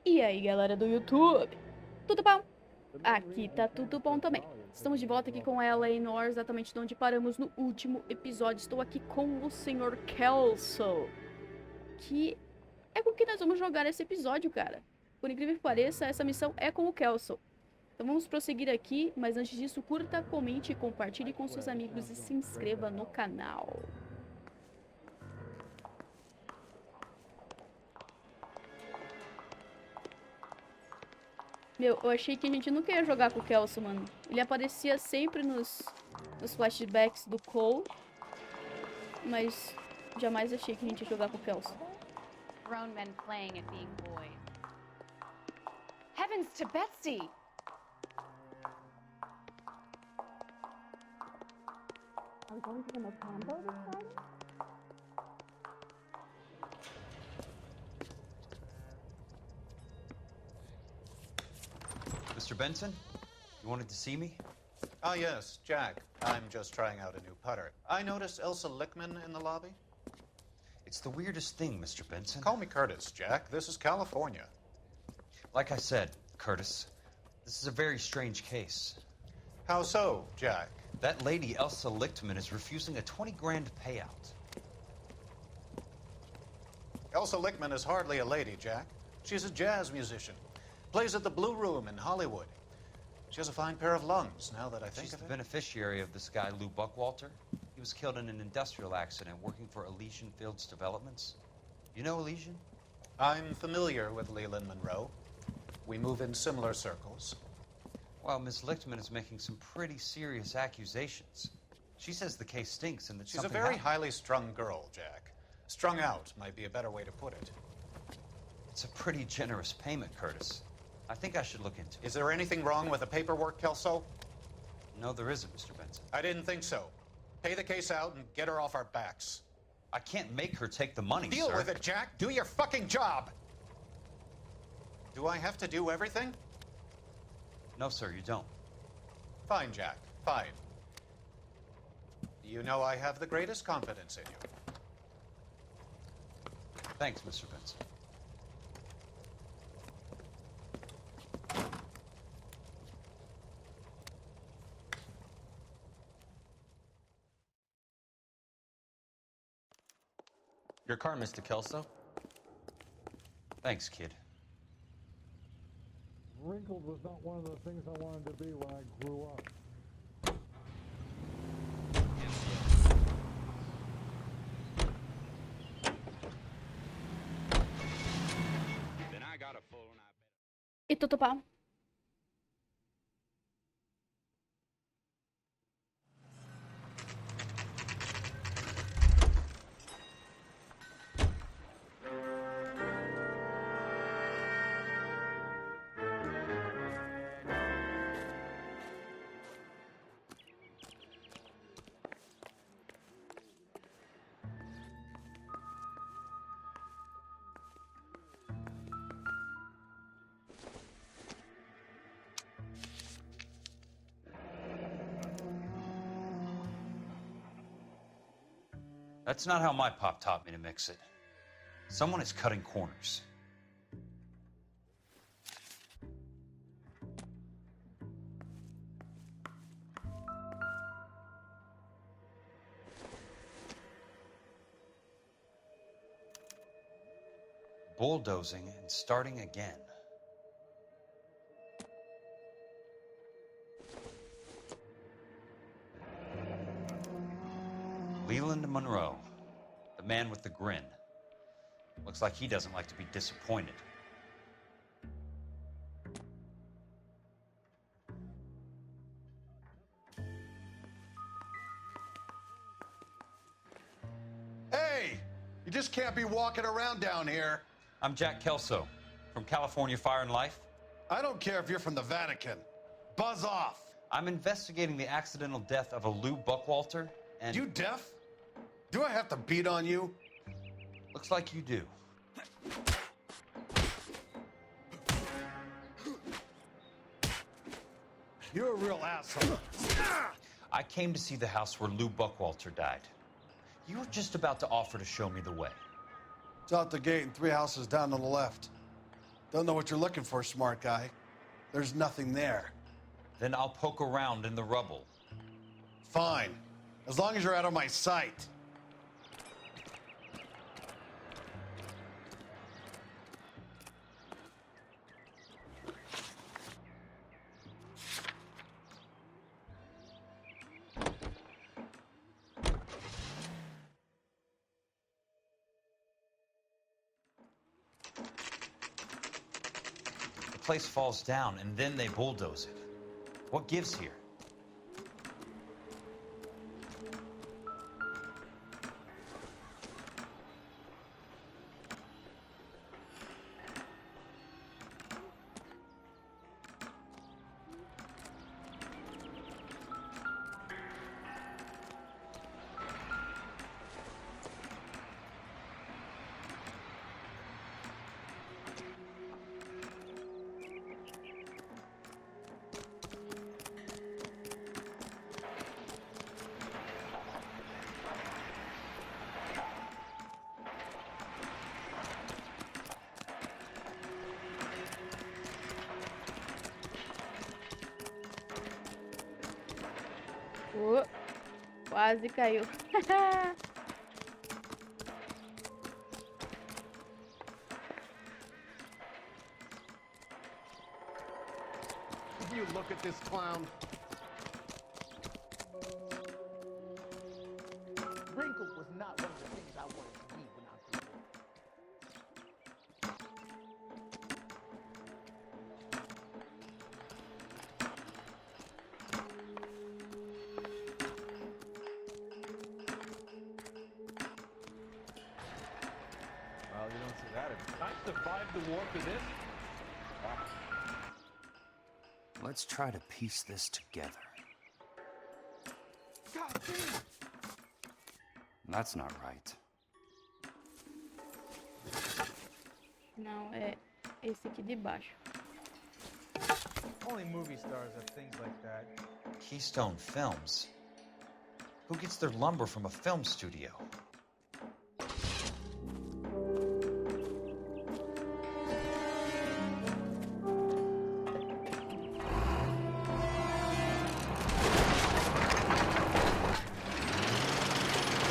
E aí, galera do YouTube? Tudo bom? Aqui tá tudo bom também. Estamos de volta aqui com ela em Noire, exatamente de onde paramos no último episódio. Estou aqui com o Senhor Kelso, que é com quem nós vamos jogar esse episódio, cara. Por incrível que pareça, essa missão é com o Kelso. Então vamos prosseguir aqui, mas antes disso, curta, comente, compartilhe com seus amigos e se inscreva no canal. Meu, eu achei que a gente nunca ia jogar com o Kelso, mano. Ele aparecia sempre nos flashbacks do Cole, mas jamais achei que a gente ia jogar com o Kelso. Grown men playing at being boys. Heavens to Betsy! Are we going to the Macambo this Friday? Mr. Benson, you wanted to see me? Ah, yes, Jack. I'm just trying out a new putter. I noticed Elsa Lickman in the lobby. It's the weirdest thing, Mr. Benson. Call me Curtis, Jack. This is California. Like I said, Curtis, this is a very strange case. How so, Jack? That lady, Elsa Lichtman, is refusing a 20 grand payout. Elsa Lickman is hardly a lady, Jack. She's a jazz musician. Plays at the Blue Room in Hollywood. She has a fine pair of lungs, now that I think She's of the it. beneficiary of this guy, Lou Buckwalter. He was killed in an industrial accident working for Elysian Fields Developments. You know Elysian? I'm familiar with Leland Monroe. We move in similar circles. Well, Miss Lichtman is making some pretty serious accusations. She says the case stinks and that She's a something very happened. highly strung girl, Jack. Strung out might be a better way to put it. It's a pretty generous payment, Curtis. I think I should look into it. Is there anything wrong with the paperwork, Kelso? No, there isn't, Mr. Benson. I didn't think so. Pay the case out and get her off our backs. I can't make her take the money, Deal sir. with it, Jack. Do your fucking job. Do I have to do everything? No, sir, you don't. Fine, Jack. Fine. You know I have the greatest confidence in you. Thanks, Mr. Benson. Your car, Mr. Kelso. Thanks, kid. Wrinkled was not one of the things I wanted to be when I grew up. Then I got a full and I bet. E tudo bom? That's not how my pop taught me to mix it. Someone is cutting corners. Bulldozing and starting again. Leland Monroe, the man with the grin. Looks like he doesn't like to be disappointed. Hey! You just can't be walking around down here. I'm Jack Kelso from California Fire and Life. I don't care if you're from the Vatican. Buzz off. I'm investigating the accidental death of a Lou Buckwalter, and You deaf? Do I have to beat on you? looks like you do. You're a real asshole. I came to see the house where Lou Buckwalter died. You were just about to offer to show me the way. It's out the gate and 3 houses down on the left. Don't know what you're looking for, smart guy. There's nothing there. Then I'll poke around in the rubble. Fine. As long as you're out of my sight. The place falls down, and then they bulldoze it. What gives here? Quase caiu. You look at this clown. Wrinkle was not one of the things I wanted to be when I grew up. Well, you don't see that. I survived the war for this. Let's try to piece this together. God damn! That's not right. Não, é esse aqui de baixo. Only movie stars have things like that. Keystone Films? Who gets their lumber from a film studio?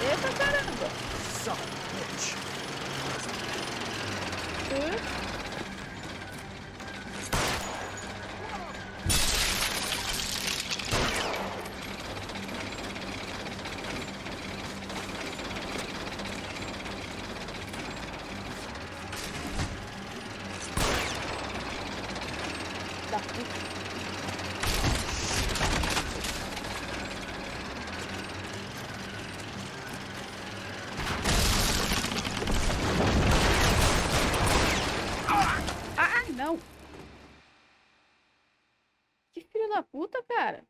Eita caramba! Son of a bitch. Ah, não! Que filho da puta, cara!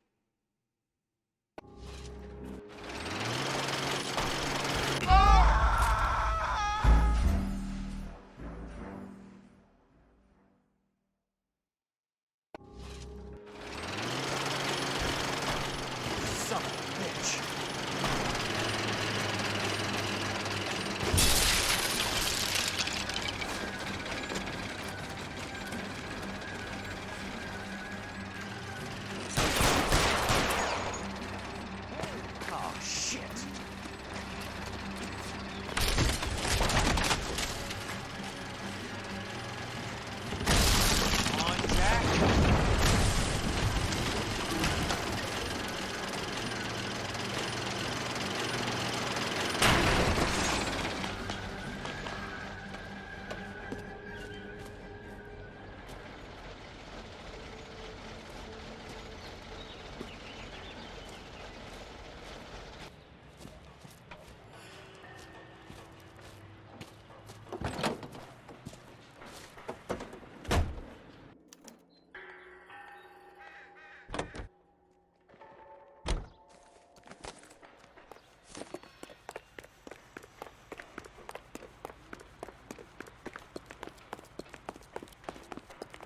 Son of a bitch. Oh, shit. On, Jack.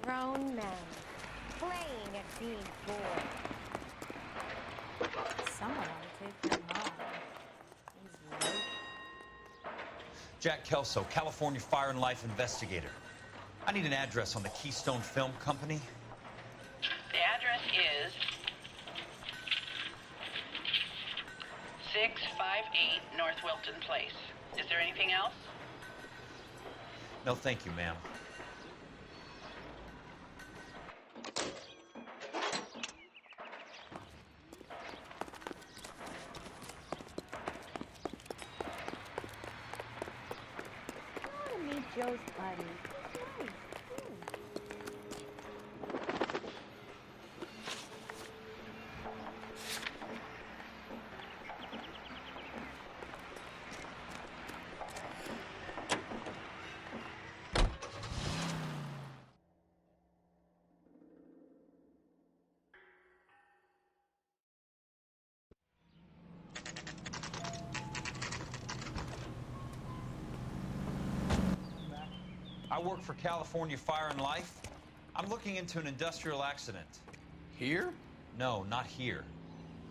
Grown men playing at being bored. Someone ought to take them on. He's late. Jack Kelso, California Fire and Life investigator. I need an address on the Keystone Film Company. The address is 658 North Wilton Place. Is there anything else? No, thank you, ma'am. I want to meet Joe's buddy. Nice. I work for California Fire and Life. I'm looking into an industrial accident. Here? No, not here.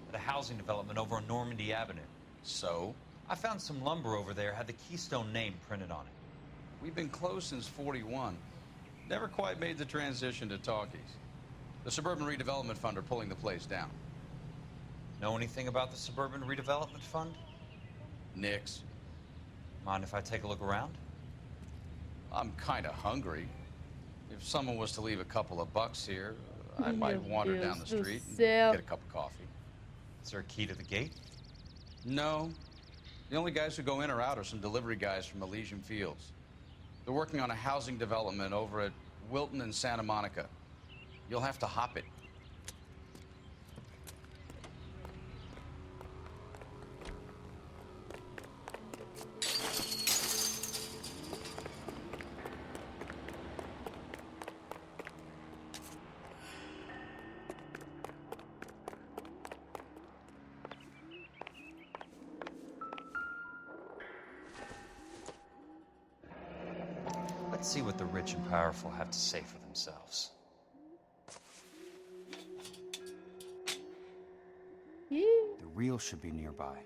At a housing development over on Normandy Avenue. So? I found some lumber over there, had the Keystone name printed on it. We've been closed since '41. Never quite made the transition to talkies. The Suburban Redevelopment Fund are pulling the place down. Know anything about the Suburban Redevelopment Fund? Nix. Mind if I take a look around? I'm kind of hungry. If someone was to leave a couple of bucks here, I might wander down the street and get a cup of coffee. Is there a key to the gate? No. The only guys who go in or out are some delivery guys from Elysian Fields. They're working on a housing development over at Wilton and Santa Monica. You'll have to hop it. Let's see what the rich and powerful have to say for themselves. The real should be nearby.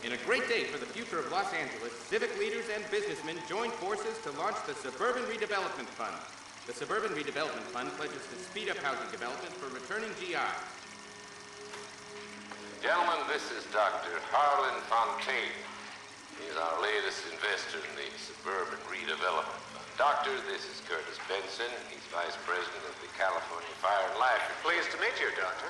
In a great day for the future of Los Angeles, civic leaders and businessmen joined forces to launch the Suburban Redevelopment Fund. The Suburban Redevelopment Fund pledges to speed up housing development for returning GIs. Gentlemen, this is Dr. Harlan Fontaine. He's our latest investor in the Suburban Redevelopment Fund. Doctor, this is Curtis Benson. He's Vice President of the California Fire and Life. Pleased to meet you, Doctor.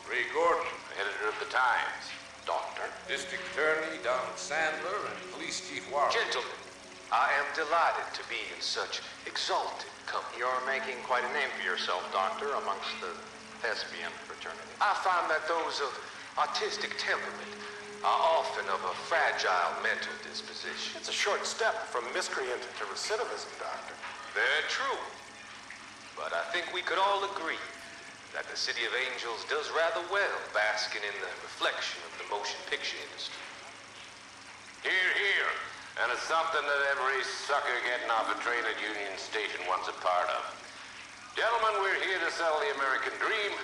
Ray Gordon, editor of the Times. Doctor. District Attorney Donald Sandler and Police Chief Warren. Gentlemen, I am delighted to be in such exalted company. You're making quite a name for yourself, Doctor, amongst the thespian fraternity. I find that those of artistic temperament are often of a fragile mental disposition. It's a short step from miscreant to recidivism, Doctor. Very true. But I think we could all agree that the City of Angels does rather well basking in the reflection of the motion picture industry. Hear, hear. And it's something that every sucker getting off a train at Union Station wants a part of. Gentlemen, we're here to sell the American dream,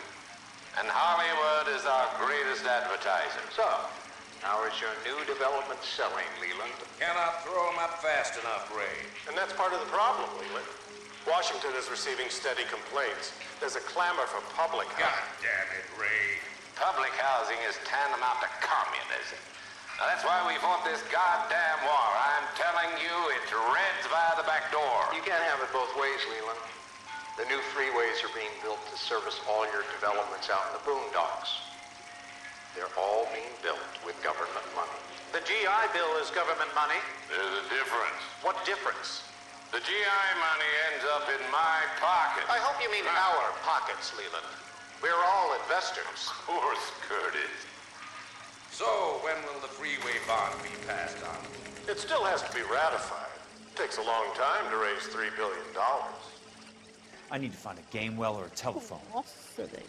and Hollywood is our greatest advertiser. So, how is your new development selling, Leland? Cannot throw them up fast enough, Ray. And that's part of the problem, Leland. Washington is receiving steady complaints. There's a clamor for public housing. God damn it, Ray. Public housing is tantamount to communism. Now, that's why we fought this goddamn war. I'm telling you, it's Reds via the back door. You can't have it both ways, Leland. The new freeways are being built to service all your developments out in the boondocks. They're all being built with government money. The GI Bill is government money. There's a difference. What difference? The GI money ends up in my pocket. I hope you mean our pockets, Leland. We're all investors. Of course, Curtis. So, when will the freeway bond be passed on? It still has to be ratified. It takes a long time to raise $3 billion. I need to find a game well or a telephone. Nossa, velho.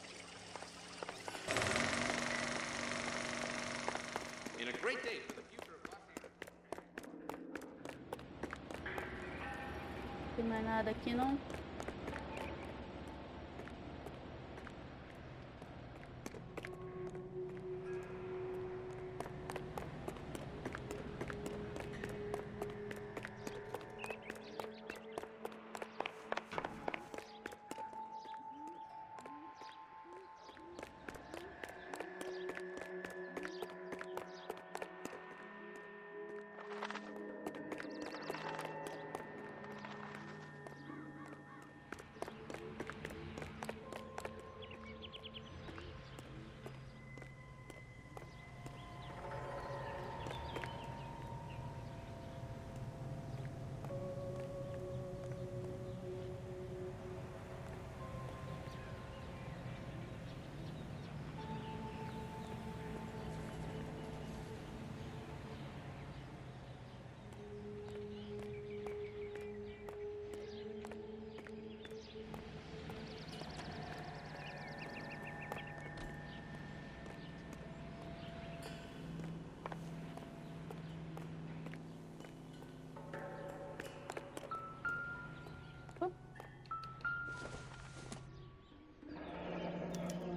In a great day for the future of Los Angeles. Tem mais nada aqui, não?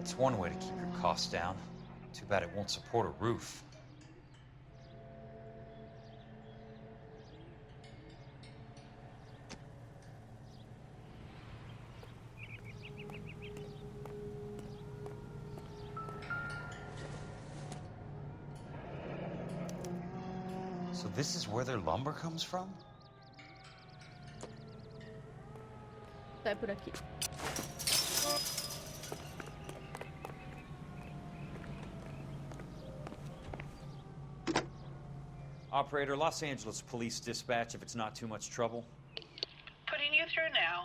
It's one way to keep your costs down. Too bad it won't support a roof. So this is where their lumber comes from? Sai por aqui. Operator, Los Angeles Police Dispatch, if it's not too much trouble. Putting you through now.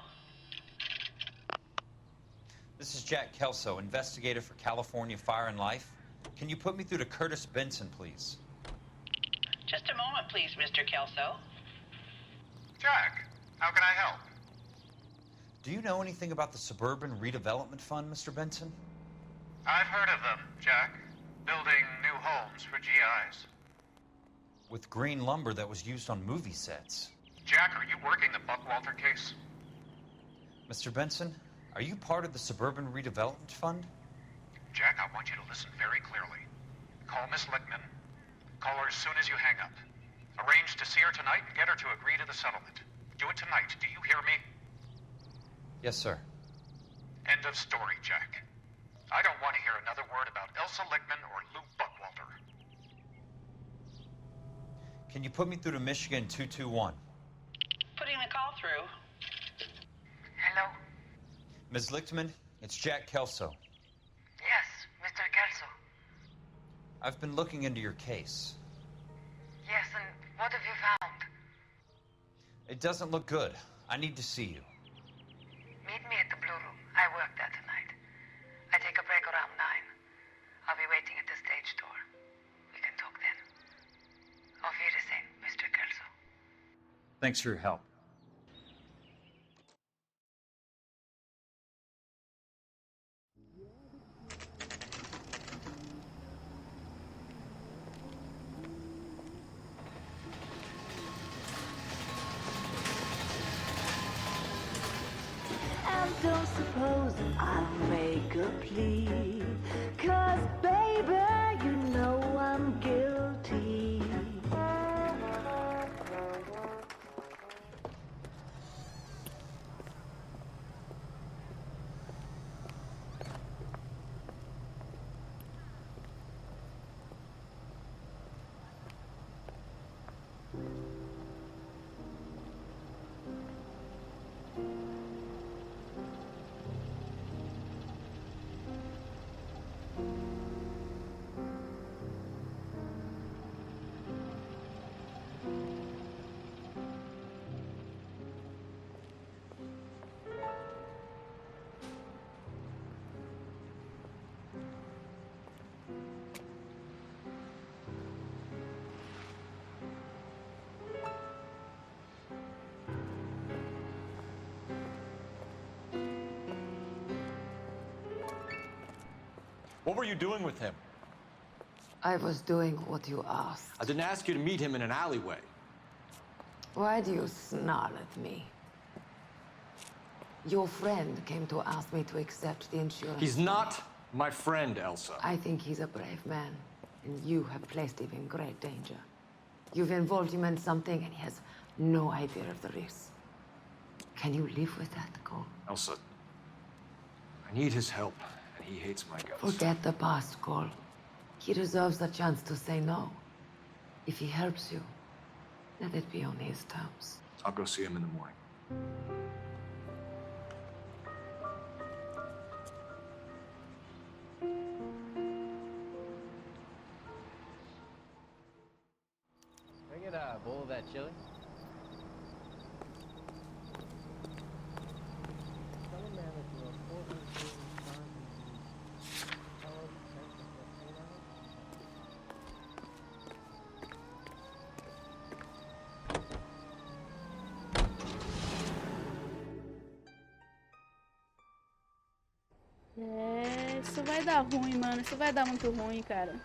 This is Jack Kelso, investigator for California Fire and Life. Can you put me through to Curtis Benson, please? Just a moment, please, Mr. Kelso. Jack, how can I help? Do you know anything about the Suburban Redevelopment Fund, Mr. Benson? I've heard of them, Jack. Building new homes for GIs. With green lumber that was used on movie sets. Jack, are you working the Buckwalter case? Mr. Benson, are you part of the Suburban Redevelopment Fund? Jack, I want you to listen very clearly. Call Miss Lickman. Call her as soon as you hang up. Arrange to see her tonight and get her to agree to the settlement. Do it tonight, do you hear me? Yes, sir. End of story, Jack. I don't want to hear another word about Elsa Lickman or Lou Buckwalter. Can you put me through to Michigan 221? Putting the call through. Hello? Ms. Lichtman, it's Jack Kelso. Yes, Mr. Kelso. I've been looking into your case. Yes, and what have you found? It doesn't look good. I need to see you. Meet me at the Blue Room. I work there tonight. I take a break around 9. I'll be waiting at the stage door. We can talk then. Auf Wiedersehen, Mr. Kelso. Thanks for your help. And don't suppose I'll make a plea, 'cause baby, you know I'm guilty. What were you doing with him? I was doing what you asked. I didn't ask you to meet him in an alleyway. Why do you snarl at me? Your friend came to ask me to accept the insurance. He's not my friend, Elsa. I think he's a brave man, and you have placed him in great danger. You've involved him in something, and he has no idea of the risk. Can you live with that, Cole? Elsa, I need his help, and he hates my guts. Forget the past, Cole. He deserves a chance to say no. If he helps you, let it be on his terms. I'll go see him in the morning. Can I get a bowl of that chili? É, isso vai dar ruim, mano. Isso vai dar muito ruim, cara.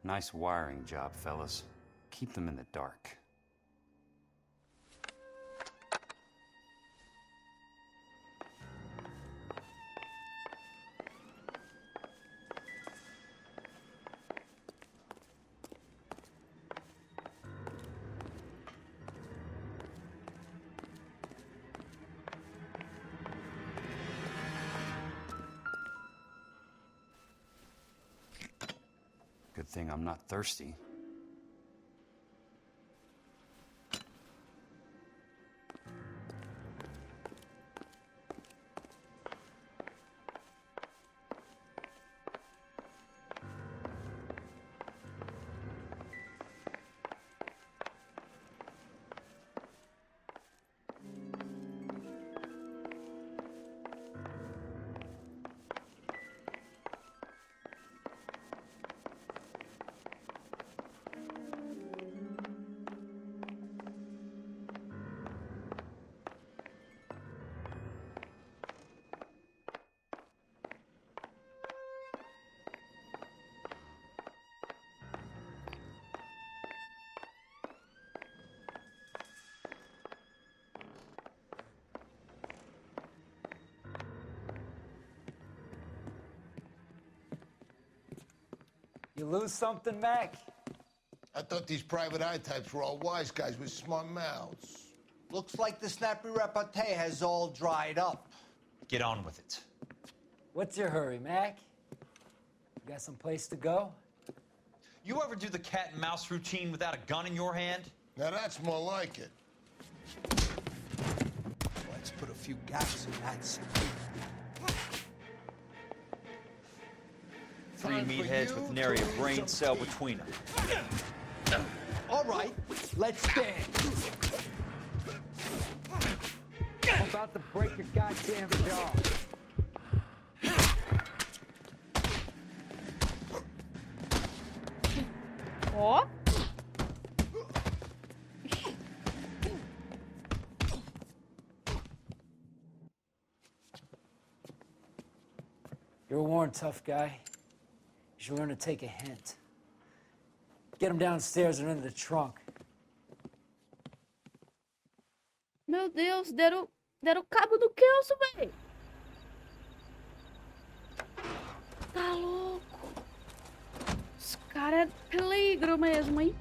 Nice wiring job, fellas. Keep them in the dark. Good thing I'm not thirsty. You lose something, Mac? I thought these private eye types were all wise guys with smart mouths. Looks like the snappy repartee has all dried up. Get on with it. What's your hurry, Mac? You got some place to go? You ever do the cat and mouse routine without a gun in your hand? Now that's more like it. Let's put a few gaps in that scene. 3 meatheads with nary a brain cell between them. All right, let's dance. I'm about to break your goddamn jaw. Ó. You're a worn, tough guy. You should learn to take a hint. Get him downstairs and into the trunk. Meu Deus, deram cabo do Kelso, velho. Tá louco. Esse cara é peligro mesmo, hein?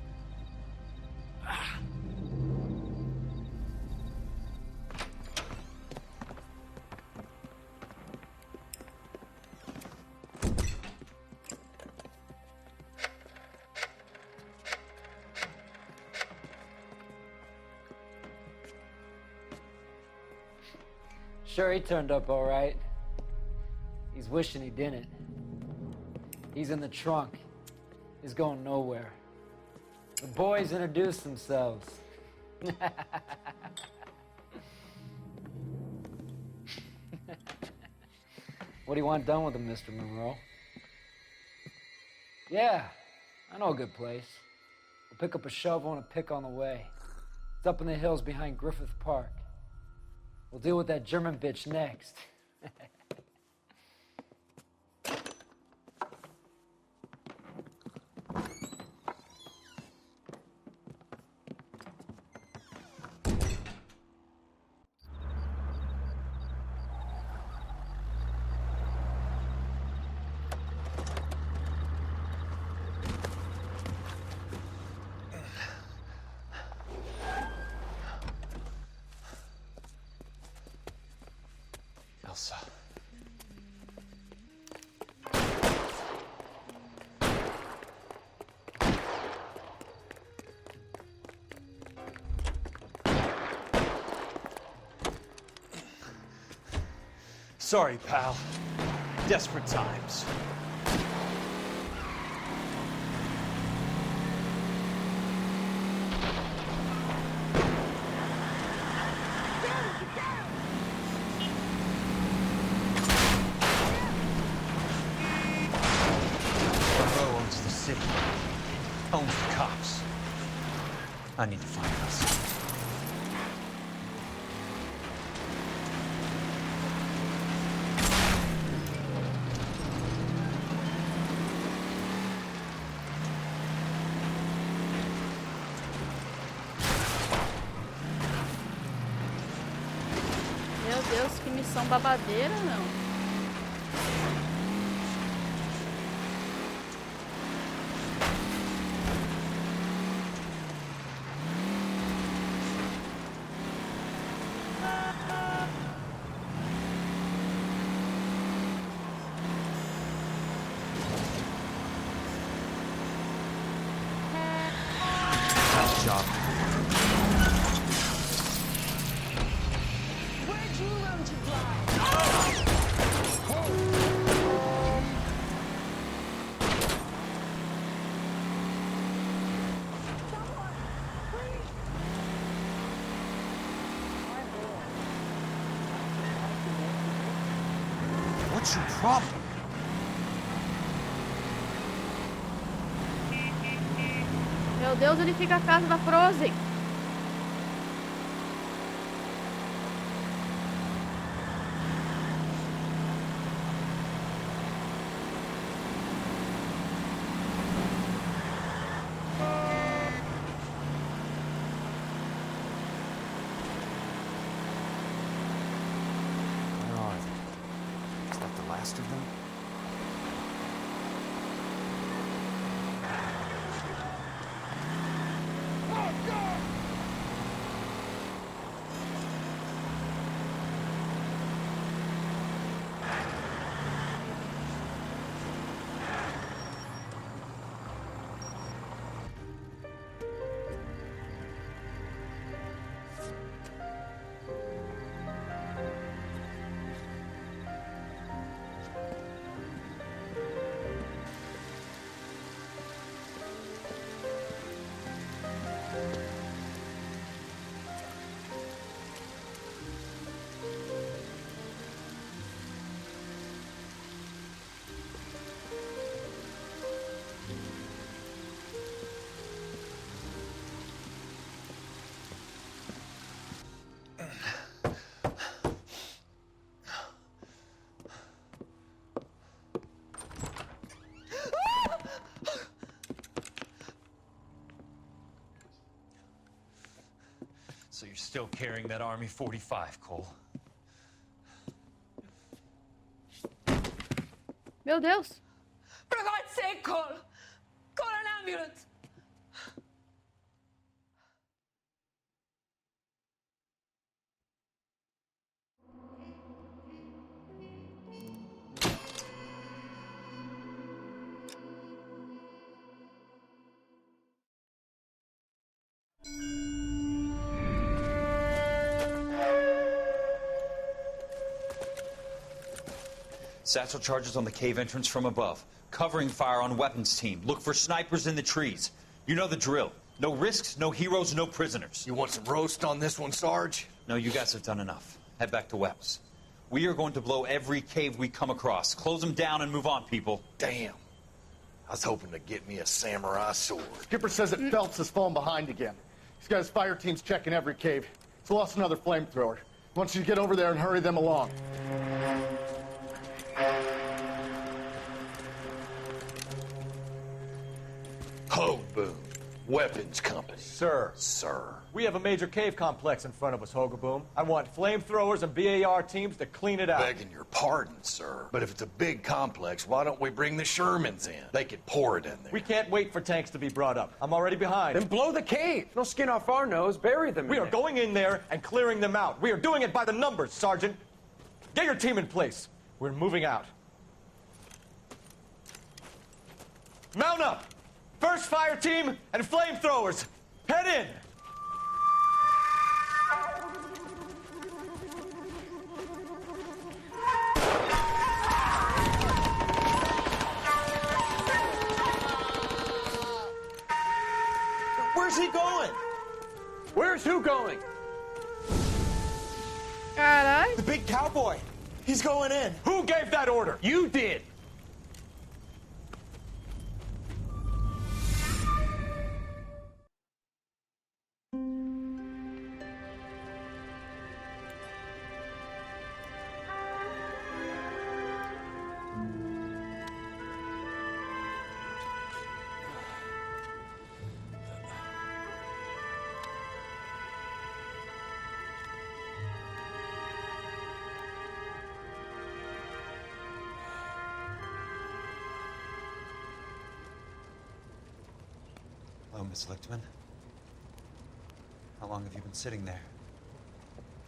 Sure, he turned up all right. He's wishing he didn't. He's in the trunk. He's going nowhere. The boys introduced themselves. What do you want done with him, Mr. Monroe? Yeah, I know a good place. We'll pick up a shovel and a pick on the way. It's up in the hills behind Griffith Park. We'll deal with that German bitch next. Elsa. Sorry, pal. Desperate times. Owns the cops. I need to find us. Meu Deus, que missão babadeira, não. Job. Where'd you learn to drive? What's your problem? Meu Deus, onde fica a casa da Frozen? Where are they? Is that the last of them? So you're still carrying that Army 45, Cole? Meu Deus. For God's sake, Cole! Call an ambulance! Satchel charges on the cave entrance from above. Covering fire on weapons team. Look for snipers in the trees. You know the drill. No risks, no heroes, no prisoners. You want some roast on this one, Sarge? No, you guys have done enough. Head back to Weps. We are going to blow every cave we come across. Close them down and move on, people. Damn. I was hoping to get me a samurai sword. Skipper says that Phelps has fallen behind again. He's got his fire teams checking every cave. He's lost another flamethrower. He wants you to get over there and hurry them along. Ho, boom. Weapons company. Sir. Sir. We have a major cave complex in front of us, Hogaboom. I want flamethrowers and BAR teams to clean it out. Begging your pardon, sir. But if it's a big complex, why don't we bring the Shermans in? They could pour it in there. We can't wait for tanks to be brought up. I'm already behind. Then blow the cave. No skin off our nose. Bury them. We are going in there and clearing them out. We are doing it by the numbers, Sergeant. Get your team in place. We're moving out. Mount up! First fire team and flamethrowers. Head in! Where's he going? Where's who going? Carai. The big cowboy. He's going in. Who gave that order? You did. Hello, Miss Lichtman. How long have you been sitting there?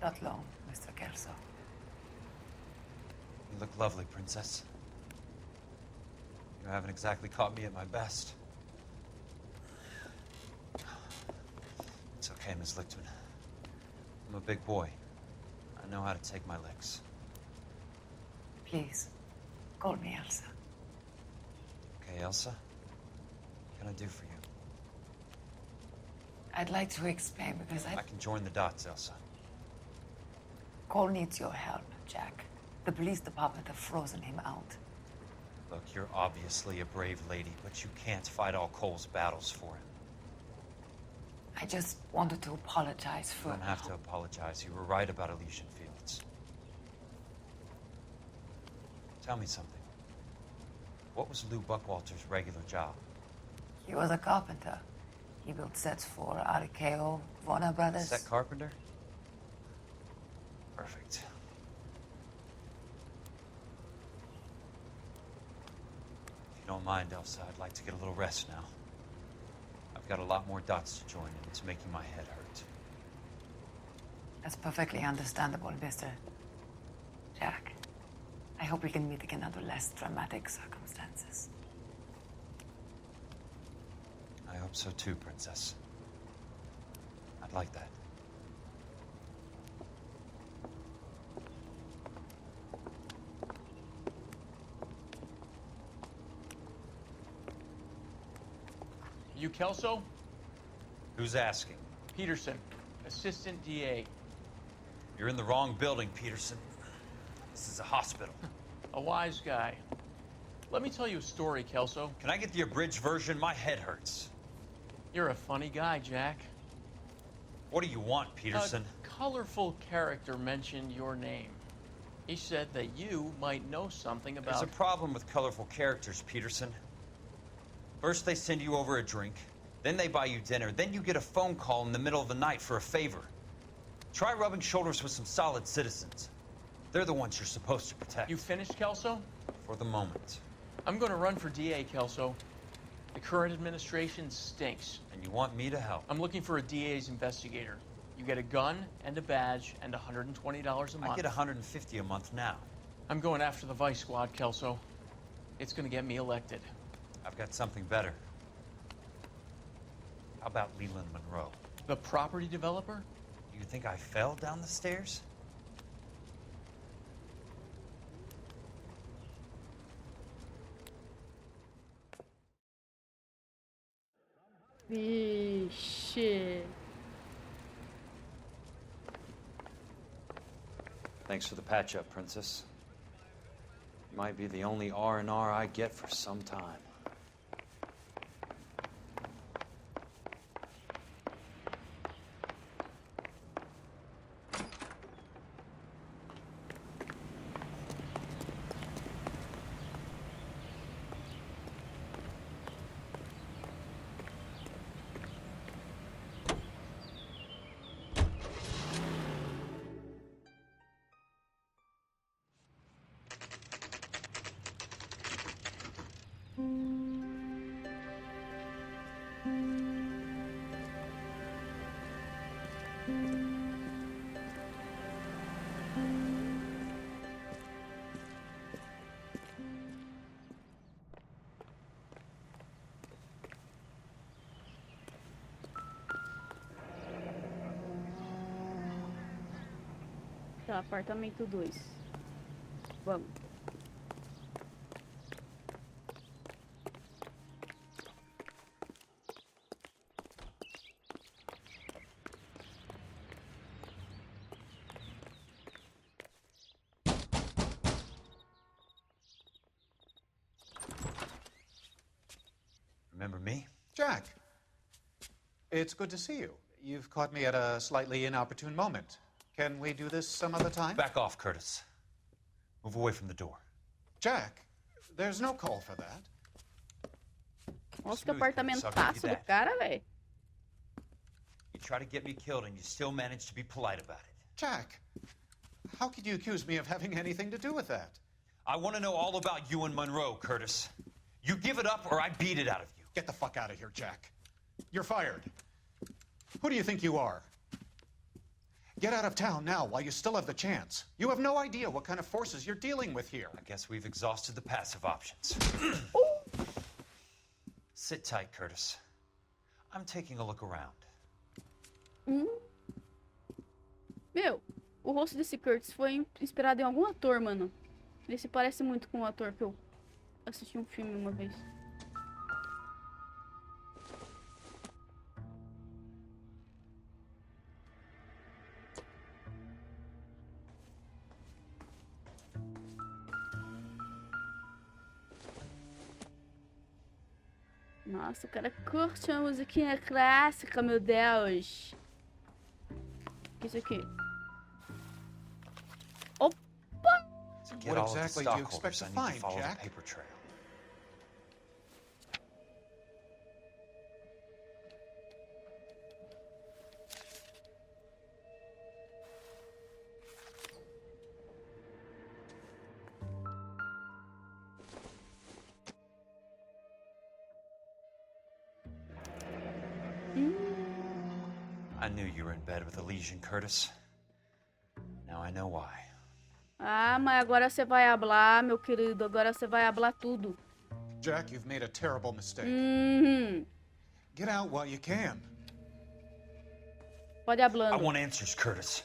Not long, Mr. Kelso. You look lovely, Princess. You haven't exactly caught me at my best. It's okay, Miss Lichtman. I'm a big boy. I know how to take my licks. Please, call me Elsa. Okay, Elsa? What can I do for you? I'd like to explain because I can join the dots, Elsa. Cole needs your help, Jack. The police department have frozen him out. Look, you're obviously a brave lady, but you can't fight all Cole's battles for him. I just wanted to apologize for... You don't have to apologize. You were right about Elysian Fields. Tell me something. What was Lou Buckwalter's regular job? He was a carpenter. He built sets for RKO, Warner Brothers. Set carpenter? Perfect. If you don't mind, Elsa, I'd like to get a little rest now. I've got a lot more dots to join, and it's making my head hurt. That's perfectly understandable, Mr. Jack. I hope we can meet again under less dramatic circumstances. I hope so too, Princess. I'd like that. You Kelso? Who's asking? Peterson, assistant DA. You're in the wrong building, Peterson. This is a hospital. A wise guy. Let me tell you a story, Kelso. Can I get the abridged version? My head hurts. You're a funny guy, Jack. What do you want, Peterson? A colorful character mentioned your name. He said that you might know something about... There's a problem with colorful characters, Peterson. First they send you over a drink, then they buy you dinner, then you get a phone call in the middle of the night for a favor. Try rubbing shoulders with some solid citizens. They're the ones you're supposed to protect. You finished, Kelso? For the moment. I'm going to run for DA, Kelso. The current administration stinks. And you want me to help? I'm looking for a DA's investigator. You get a gun and a badge and $120 a month. I get $150 a month now. I'm going after the Vice Squad, Kelso. It's going to get me elected. I've got something better. How about Leland Monroe? The property developer? You think I fell down the stairs? Vixe. Thanks for the patch-up, Princess. Might be the only R&R I get for some time. Tá, apartamento 2. Vamos. Remember me? Jack. It's good to see you. You've caught me at a slightly inopportune moment. Can we do this some other time? Back off, Curtis. Move away from the door. Jack, there's no call for that. Nossa, que apartamentaço do cara, velho. You try to get me killed and you still manage to be polite about it. Jack, how could you accuse me of having anything to do with that? I want to know all about you and Monroe, Curtis. You give it up or I beat it out of you. Get the fuck out of here, Jack. You're fired. Who do you think you are? Get out of town now while you still have the chance. You have no idea what kind of forces you're dealing with here. I guess we've exhausted the passive options. Sit tight, Curtis. I'm taking a look around. Meu, o rosto desse Curtis foi inspirado em algum ator, mano. Ele se parece muito com um ator que eu assisti um filme uma vez. Nossa, o cara curte uma musiquinha clássica, meu Deus. O que é isso aqui? Opa! What exactly do you expect to find, Jack? I knew you were in bed with Elysian, Curtis. Now I know why. Ah, mas agora você vai hablar, meu querido. Agora você vai hablar tudo. Jack, you've made a terrible mistake. Get out while you can. Pode hablando. I want answers, Curtis.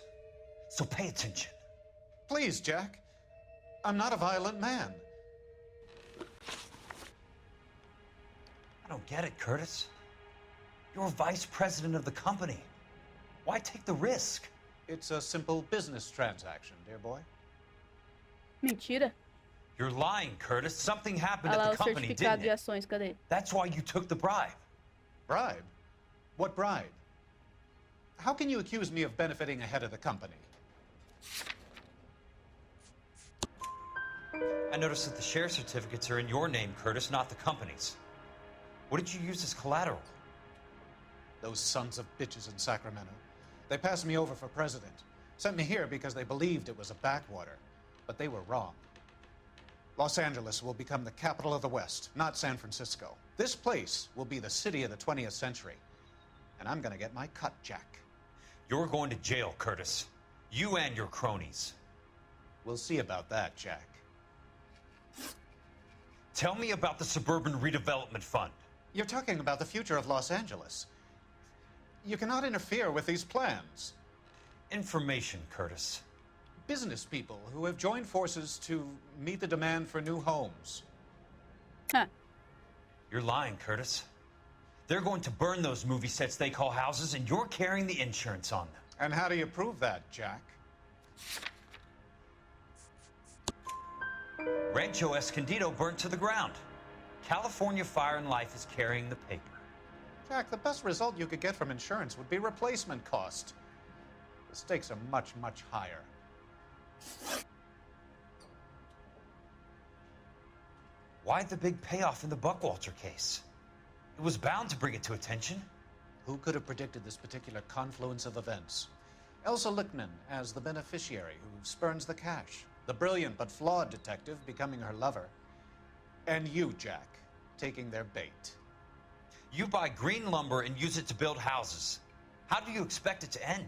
So pay attention. Please, Jack. I'm not a violent man. I don't get it, Curtis. You're vice president of the company. Why take the risk? It's a simple business transaction, dear boy. Mentira. You're lying, Curtis. Something happened Olha lá at o the company, certificado didn't de it? ações, cadê? That's why you took the bribe. Bribe? What bribe? How can you accuse me of benefiting ahead of the company? I noticed that the share certificates are in your name, Curtis, not the company's. What did you use as collateral? Those sons of bitches in Sacramento. They passed me over for president. Sent me here because they believed it was a backwater. But they were wrong. Los Angeles will become the capital of the West, not San Francisco. This place will be the city of the 20th century. And I'm gonna get my cut, Jack. You're going to jail, Curtis. You and your cronies. We'll see about that, Jack. Tell me about the Suburban Redevelopment Fund. You're talking about the future of Los Angeles. You cannot interfere with these plans. Information, Curtis. Business people who have joined forces to meet the demand for new homes. Huh. You're lying, Curtis. They're going to burn those movie sets they call houses, and you're carrying the insurance on them. And how do you prove that, Jack? Rancho Escondido burnt to the ground. California Fire and Life is carrying the paper. Jack, the best result you could get from insurance would be replacement cost. The stakes are much, much higher. Why the big payoff in the Buckwalter case? It was bound to bring it to attention. Who could have predicted this particular confluence of events? Elsa Lichtman as the beneficiary who spurns the cash. The brilliant but flawed detective becoming her lover. And you, Jack, taking their bait. You buy green lumber and use it to build houses. How do you expect it to end?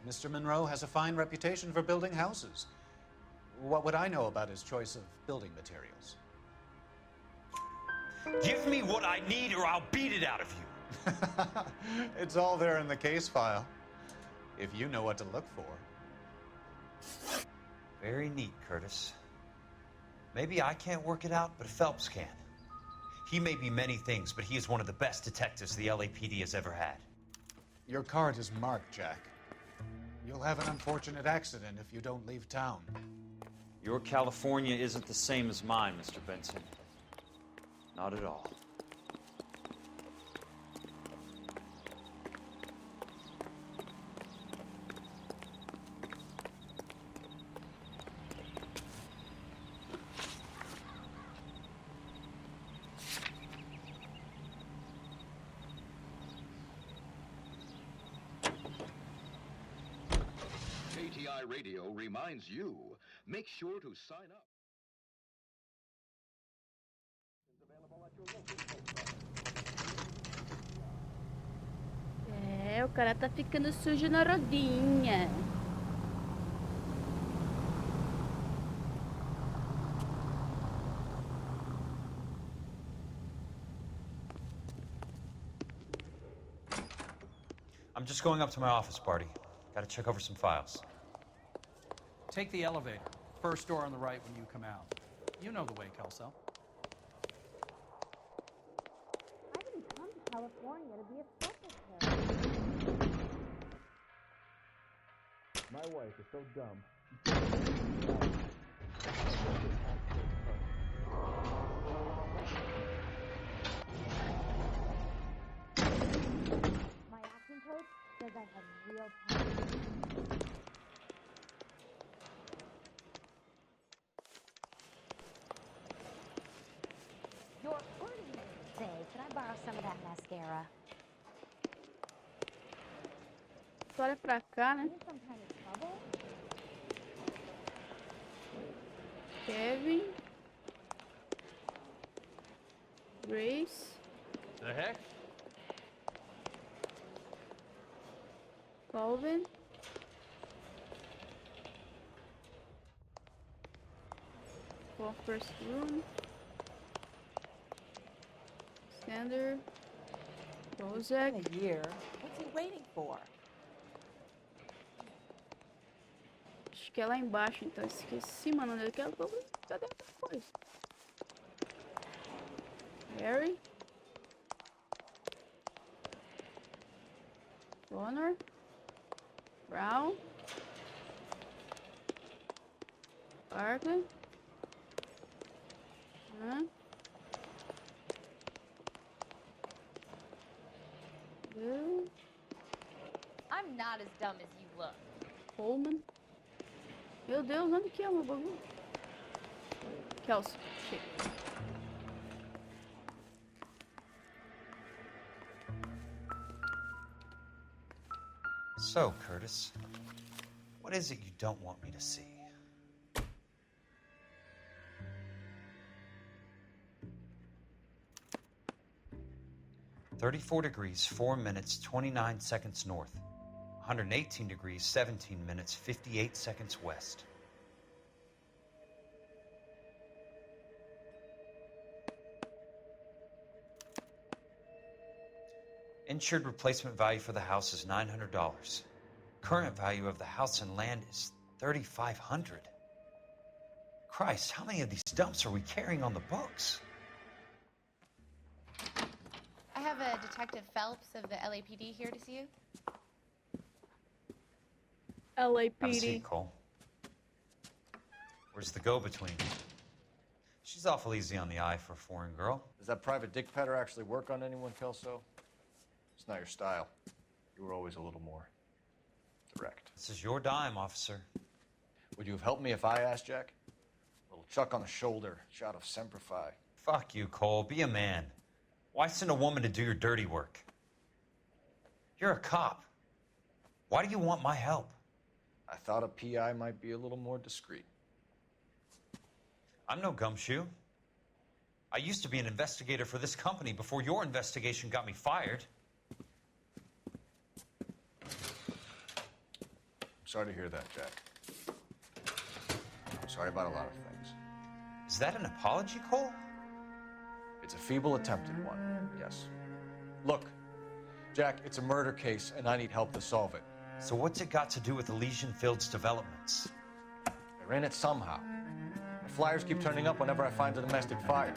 Mr. Monroe has a fine reputation for building houses. What would I know about his choice of building materials? Give me what I need or I'll beat it out of you. It's all there in the case file, if you know what to look for. Very neat, Curtis. Maybe I can't work it out, but Phelps can. He may be many things, but he is one of the best detectives the LAPD has ever had. Your card is marked, Jack. You'll have an unfortunate accident if you don't leave town. Your California isn't the same as mine, Mr. Benson. Not at all. KTI Radio reminds you, make sure to sign up. É, o cara tá ficando sujo na rodinha. I'm just going up to my office, Barty. Gotta check over some files. Take the elevator. First door on the right when you come out. You know the way, Kelso. I didn't come to California to be a secretary. My wife is so dumb. My acting coach says I have real talent. You're flirting with me. Say, could I borrow some of that mascara? Olha pra cá, né? Some kind of trouble? Kevin. Grace. The heck? Calvin. For first room. Sander. Bozak. A year. What's he waiting for? Acho que é lá embaixo, então esqueci, mano. Daqui a pouco. Cadê a coisa? Harry. Connor. Brown. Barkley. Bill. I'm not as dumb as you look. Coleman. Meu Deus, onde que é o meu bagulho? Kelsey. Chega. So, Curtis, what is it you don't want me to see? "34 degrees, 4 minutes, 29 seconds north. 118 degrees, 17 minutes, 58 seconds west." Insured replacement value for the house is $900. Current value of the house and land is $3,500. Christ, how many of these dumps are we carrying on the books? I have a Detective Phelps of the LAPD here to see you. Have a LAPD. seat, Cole. Where's the go-between? She's awful easy on the eye for a foreign girl. Does that private dick petter actually work on anyone, Kelso? It's not your style. You were always a little more direct. This is your dime, officer. Would you have helped me if I asked, Jack? A little chuck on the shoulder, shot of Semper Fi. Fuck you, Cole. Be a man. Why send a woman to do your dirty work? You're a cop. Why do you want my help? I thought a PI might be a little more discreet. I'm no gumshoe. I used to be an investigator for this company before your investigation got me fired. Sorry to hear that, Jack. I'm sorry about a lot of things. Is that an apology, Cole? It's a feeble attempt at one, yes. Look, Jack, it's a murder case, and I need help to solve it. So what's it got to do with Elysian Fields developments? They're in it somehow. The flyers keep turning up whenever I find a domestic fire.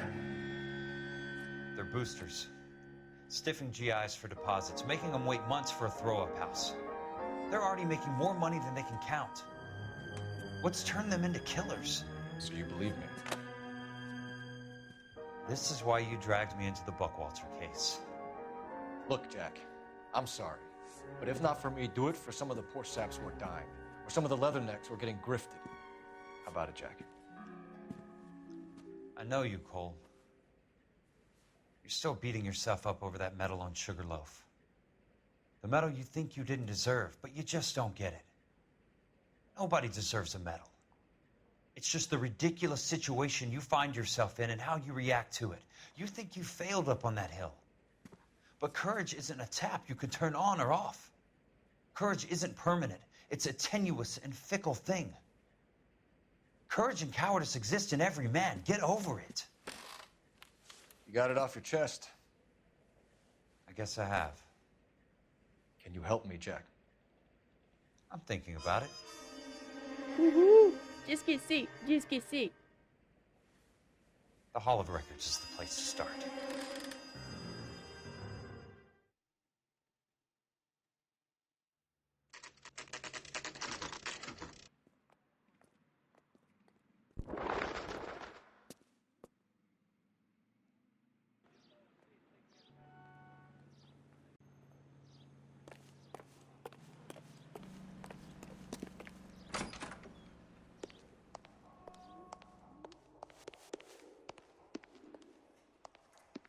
They're boosters. Stiffing GIs for deposits, making them wait months for a throw-up house. They're already making more money than they can count. What's turned them into killers? So you believe me? This is why you dragged me into the Buckwalter case. Look, Jack, I'm sorry. But if not for me, do it for some of the poor saps who are dying. Or some of the leathernecks who are getting grifted. How about it, Jack? I know you, Cole. You're still beating yourself up over that medal on Sugarloaf. The medal you think you didn't deserve, but you just don't get it. Nobody deserves a medal. It's just the ridiculous situation you find yourself in and how you react to it. You think you failed up on that hill. But courage isn't a tap you can turn on or off. Courage isn't permanent. It's a tenuous and fickle thing. Courage and cowardice exist in every man. Get over it. You got it off your chest. I guess I have. Can you help me, Jack? I'm thinking about it. Uhul. Diz que sim, diz que sim. The Hall of Records is the place to start.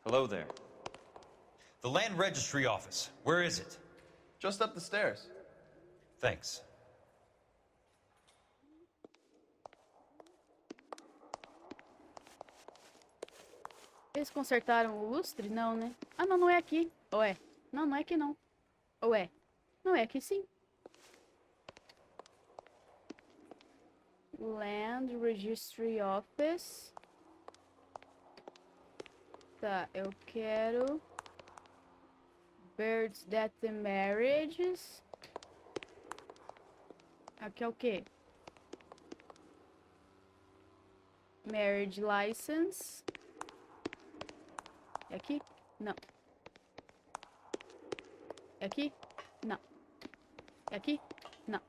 Hello there. The Land Registry Office. Where is it? Just up the stairs. Thanks. Eles consertaram o lustre? Não, né? Ah, não, não é aqui. Ou é? Não, não é aqui não. Ou é? Não é aqui sim. Land Registry Office. Tá, eu quero Birds, Death and Marriages. Aqui é o quê? Marriage License. É aqui? Não. É aqui? Não. É aqui? Não.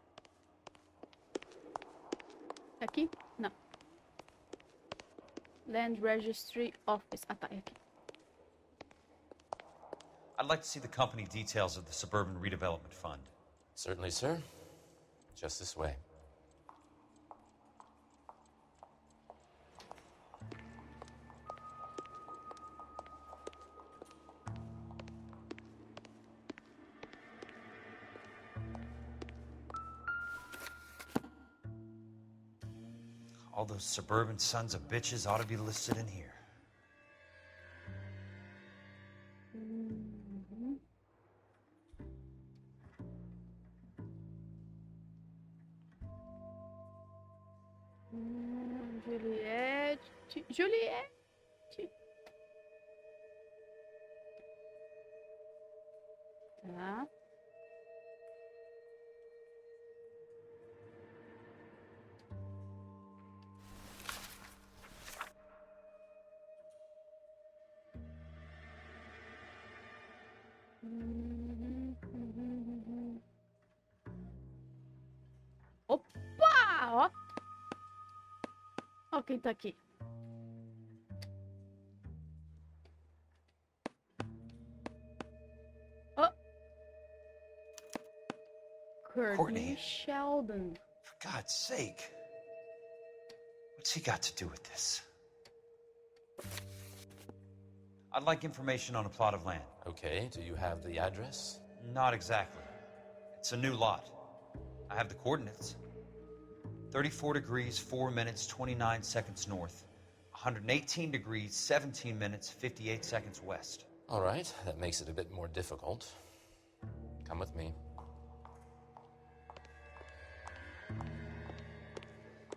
É aqui? Não. Land Registry Office. Ah, tá, é aqui. I'd like to see the company details of the Suburban Redevelopment Fund. Certainly, sir. Just this way. All those suburban sons of bitches ought to be listed in here. Juliette. Juliette. Tá. Opa! Ó. Ó quem tá aqui. Ó. Courtney Sheldon. For God's sake. What's he got to do with this? I'd like information on a plot of land. Okay, do you have the address? Not exactly. It's a new lot. I have the coordinates. 34 degrees, 4 minutes, 29 seconds north. 118 degrees, 17 minutes, 58 seconds west. All right, that makes it a bit more difficult. Come with me.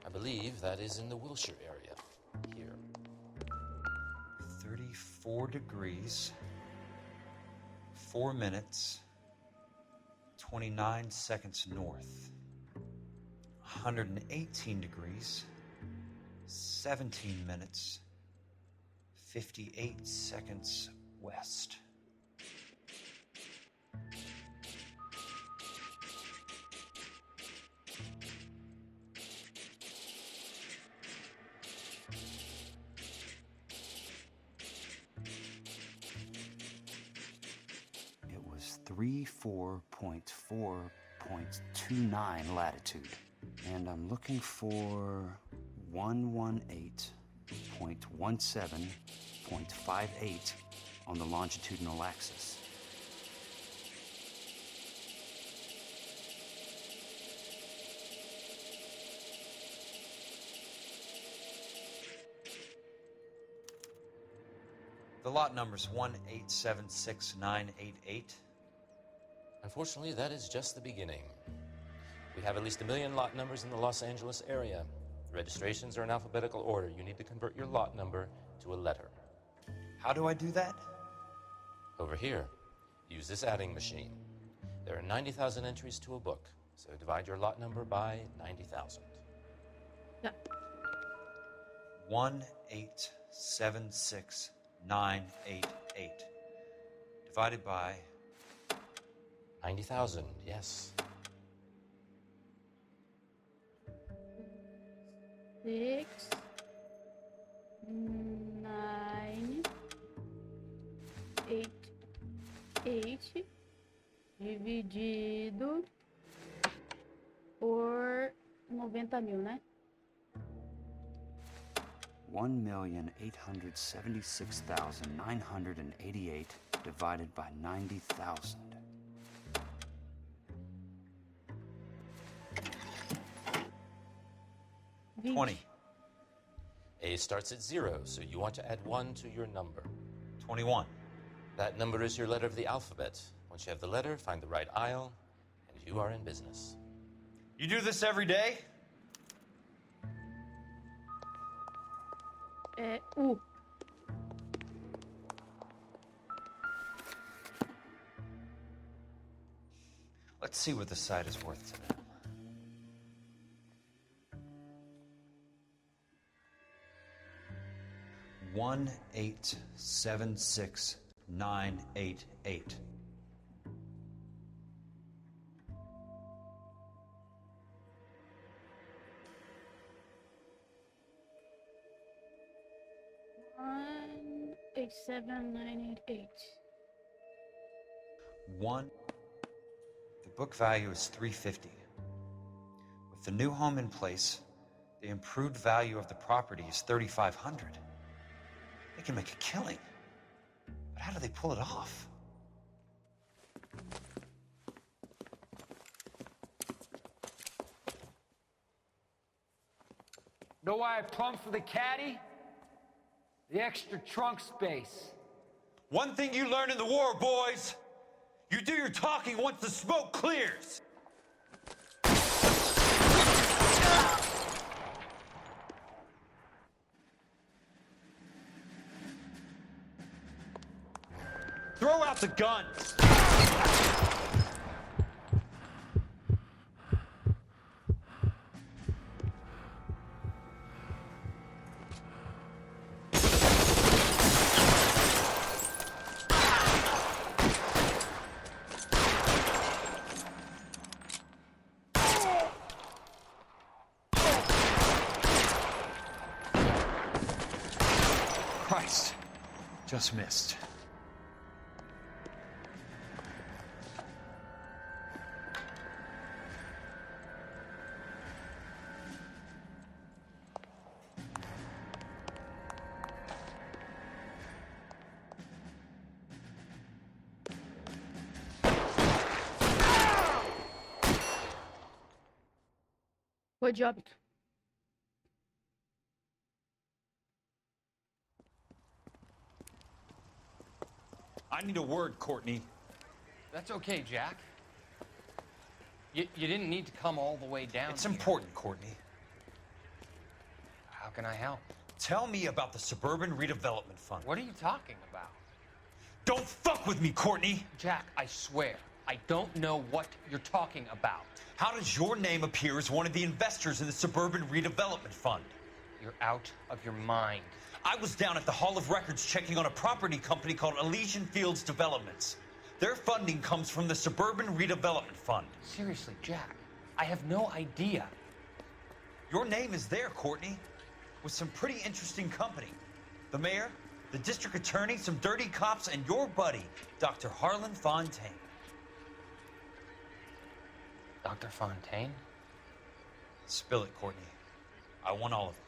I believe that is in the Wilshire area. Here. 34 degrees, 4 minutes, 29 seconds north. 118 degrees, 17 minutes, 58 seconds west. It was 34.4.29 latitude. And I'm looking for 118.17.58 on the longitudinal axis. The lot number's 1876988. Unfortunately, that is just the beginning. We have at least 1 million lot numbers in the Los Angeles area. The registrations are in alphabetical order. You need to convert your lot number to a letter. How do I do that? Over here, use this adding machine. There are 90,000 entries to a book, so divide your lot number by 90,000. Yeah. 1876988 divided by 90,000, yes. 6, 9, 8, dividido por 90.000, né? 1,876,988 divided by 90,000. Vinte. 20. A starts at 0, so you want to add 1 to your number. 21. That number is your letter of the alphabet. Once you have the letter, find the right aisle, and you are in business. You do this every day? U. Let's see what the site is worth to them. $1,876,988. One 87988. The book value is $350. With the new home in place, the improved value of the property is $3,500. They can make a killing. But how do they pull it off? Know why I plumbed for the caddy? The extra trunk space. One thing you learn in the war, boys. You do your talking once the smoke clears. Throw out the guns. Christ. Just missed. Foi de óbito. I need a word, Courtney. That's okay, Jack. You didn't need to come all the way down. It's important, Courtney. How can I help? Tell me about the Suburban Redevelopment Fund. What are you talking about? Don't fuck with me, Courtney! Jack, I swear, I don't know what you're talking about. How does your name appear as one of the investors in the Suburban Redevelopment Fund? You're out of your mind. I was down at the Hall of Records checking on a property company called Elysian Fields Developments. Their funding comes from the Suburban Redevelopment Fund. Seriously, Jack, I have no idea. Your name is there, Courtney, with some pretty interesting company. The mayor, the district attorney, some dirty cops, and your buddy, Dr. Harlan Fontaine. Dr. Fontaine? Spill it, Courtney. I want all of it.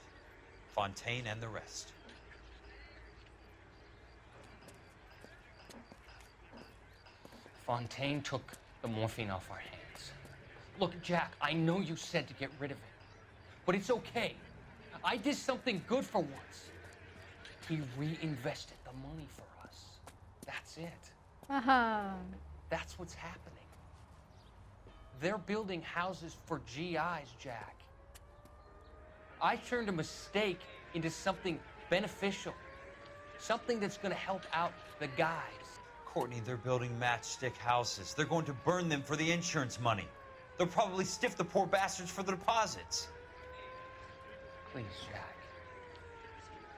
Fontaine and the rest. Fontaine took the morphine off our hands. Look, Jack, I know you said to get rid of it, but it's okay. I did something good for once. He reinvested the money for us. That's it. Aha. That's what's happening. They're building houses for GIs, Jack. I turned a mistake into something beneficial. Something that's gonna help out the guys. Courtney, they're building matchstick houses. They're going to burn them for the insurance money. They'll probably stiff the poor bastards for the deposits. Please, Jack.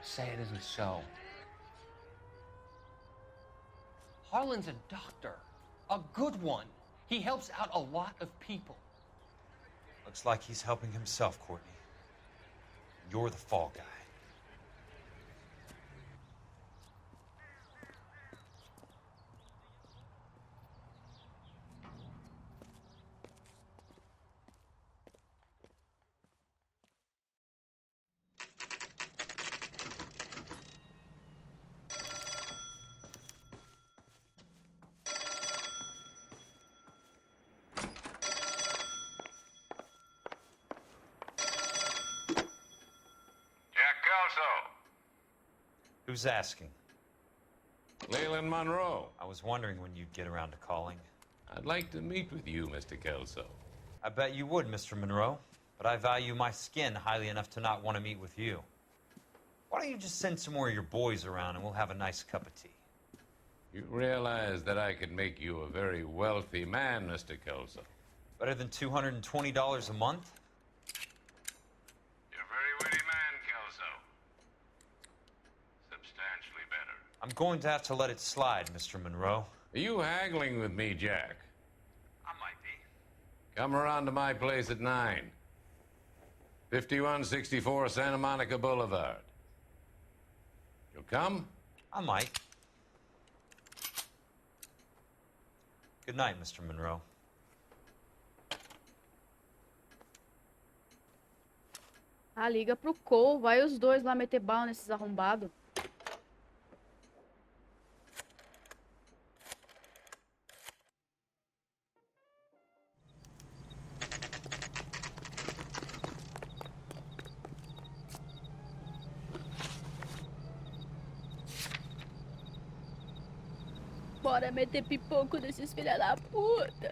Say it isn't so. Harlan's a doctor. A good one. He helps out a lot of people. Looks like he's helping himself, Courtney. You're the fall guy. Who's asking? Leland Monroe. I was wondering when you'd get around to calling. I'd like to meet with you, Mr. Kelso. I bet you would, Mr. Monroe. But I value my skin highly enough to not want to meet with you. Why don't you just send some more of your boys around and we'll have a nice cup of tea? You realize that I could make you a very wealthy man, Mr. Kelso. Better than $220 a month? You're a very witty man, Kelso. Substantially better. I'm going to have to let it slide, Mr. Monroe. Are you haggling with me, Jack? I might be. Come around to my place at 9. 5164 Santa Monica Boulevard. You'll come? I might. Good night, Mr. Monroe. Ah, liga pro Cole. Vai os dois lá meter bala nesses arrombados. Bora meter pipoco nesses filha da puta.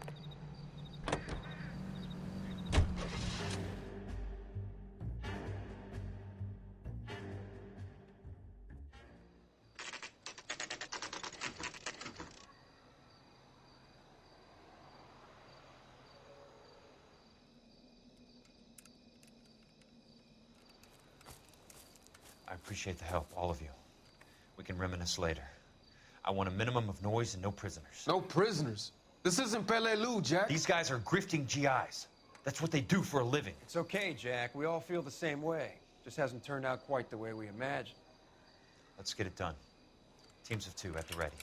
I appreciate the help, all of you. We can reminisce later. I want a minimum of noise and no prisoners. No prisoners? This isn't Pelelu, Jack. These guys are grifting GIs. That's what they do for a living. It's okay, Jack. We all feel the same way. Just hasn't turned out quite the way we imagined. Let's get it done. Teams of 2 at the ready.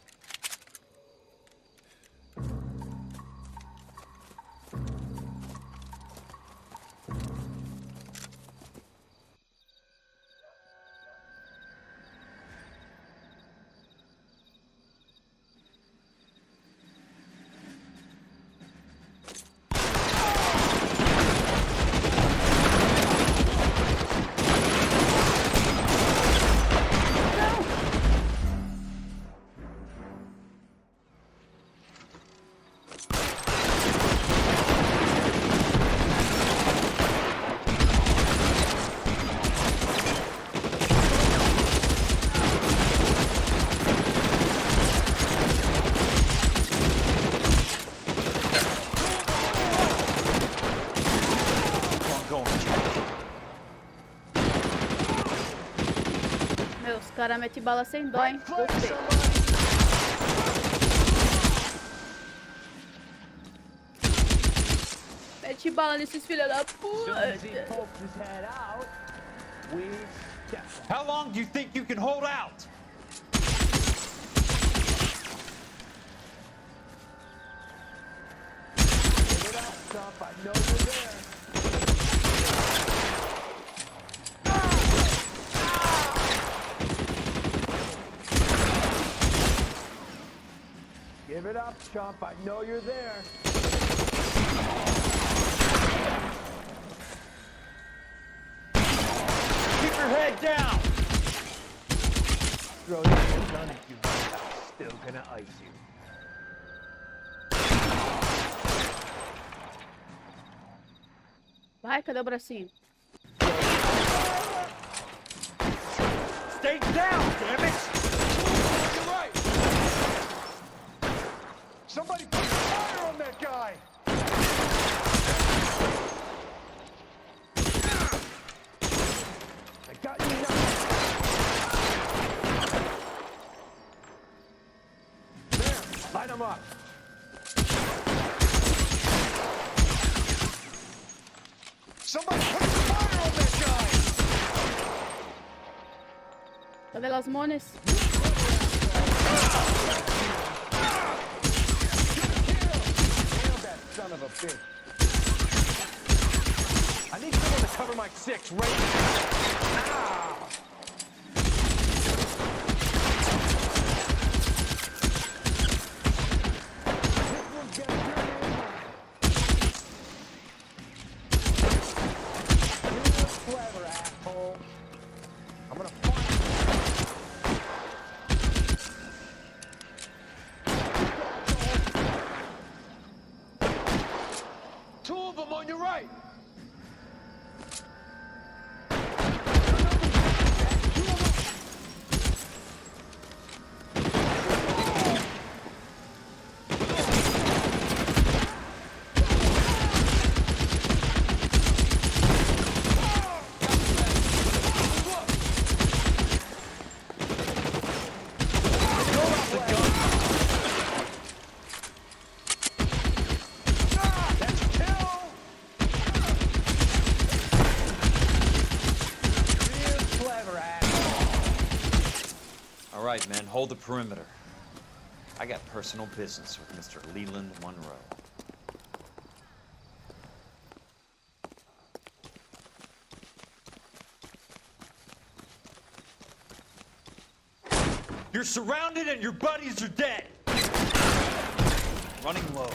Meu, os caras metem bala sem dó, hein? Gostei. Mete bala nesses filha da puta. How long do you think you can hold out? I know you're there. Give it up, chump. I know you're there. Keep your head down! Throw down the gun if you want. I'm still gonna ice you. Vai, cadê o bracinho? Stay down, damn it! You're right. Somebody put fire on that guy. I got you now. There, light him up. Somebody put fire on that guy. Cadê las mones? Nail that son of a bitch. I need someone to cover my 6 right now. Ow! This one's gonna do me. You're clever, asshole. I'm gonna find you. 2 of them on your right. All right, men, hold the perimeter. I got personal business with Mr. Leland Monroe. You're surrounded and your buddies are dead. Running low.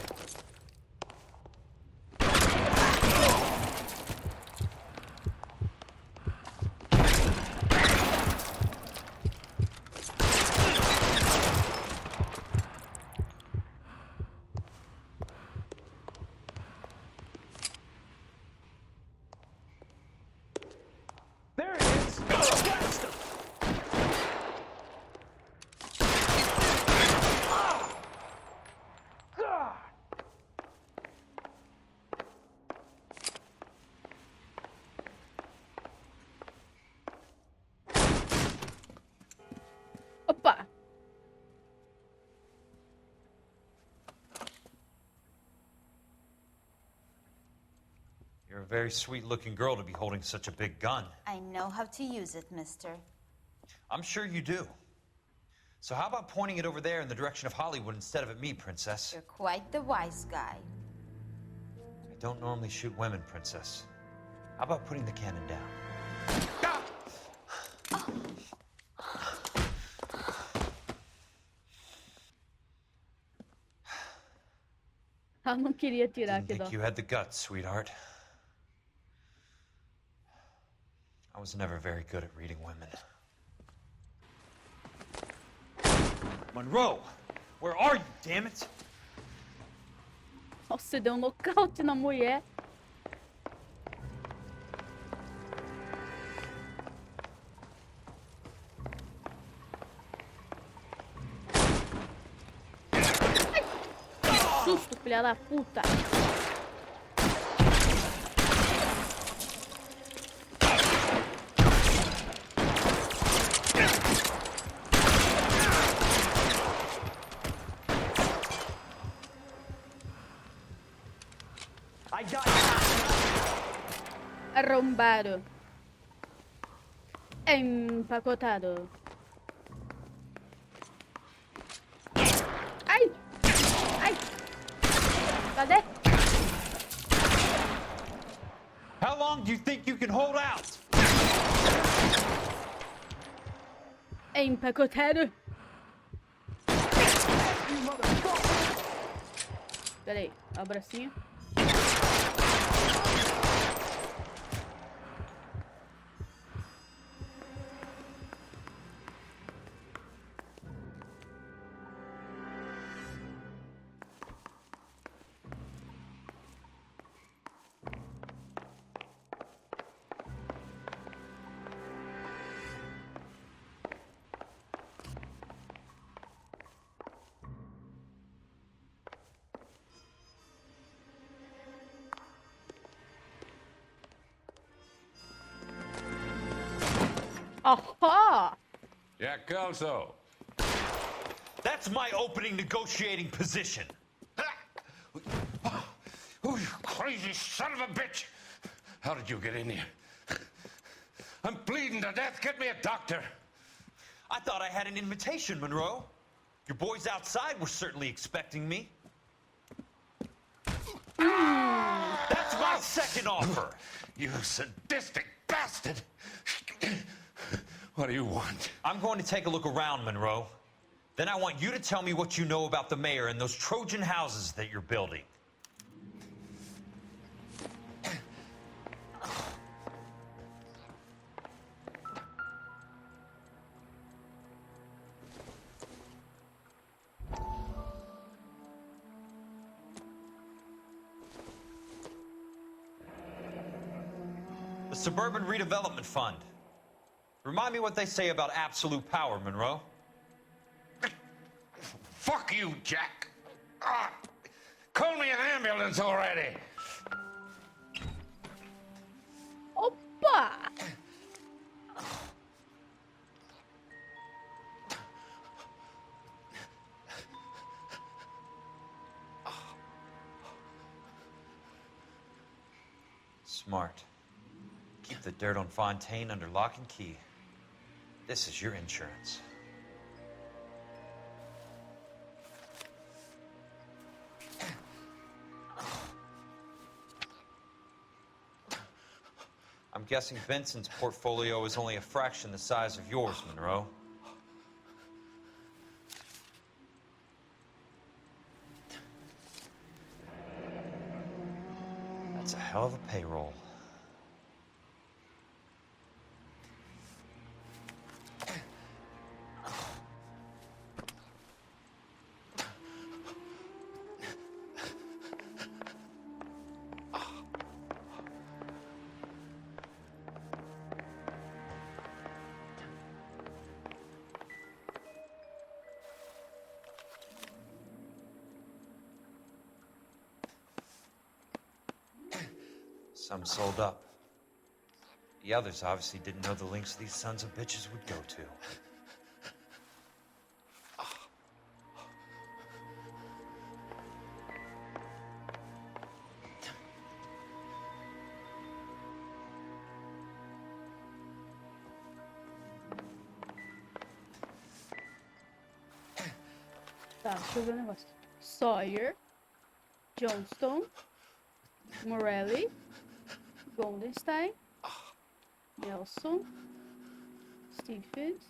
You're a very sweet-looking girl to be holding such a big gun. I know how to use it, mister. I'm sure you do. So how about pointing it over there in the direction of Hollywood instead of at me, Princess? You're quite the wise guy. I don't normally shoot women, Princess. How about putting the cannon down? Ela não queria tirar Didn't aqui, think you had the guts, sweetheart. I was never very good at reading women. Monroe! Where are you, damn it? Nossa, deu um nocaute na mulher. Ai, que susto, filha da puta. Arrombado. Empacotado. Ai! Ai! Cadê? How long do you think you can hold out? Empacotado. Peraí, a bracinha. Aha! Jack Kelso. That's my opening negotiating position. Oh, you crazy son of a bitch! How did you get in here? I'm bleeding to death. Get me a doctor. I thought I had an invitation, Monroe. Your boys outside were certainly expecting me. That's my second offer. You sadistic bastard! What do you want? I'm going to take a look around, Monroe. Then I want you to tell me what you know about the mayor and those Trojan houses that you're building. The Suburban Redevelopment Fund. Remind me what they say about absolute power, Monroe. Fuck you, Jack. Call me an ambulance already. Opa! Smart. Keep the dirt on Fontaine under lock and key. This is your insurance. I'm guessing Benson's portfolio is only a fraction the size of yours, Monroe. That's a hell of a payroll. Some sold up. The others obviously didn't know the lengths these sons of bitches would go to. Tá, deixa eu ver o negócio. Sawyer, Johnston, Morelli, Goldenstein, Nelson, Stevens.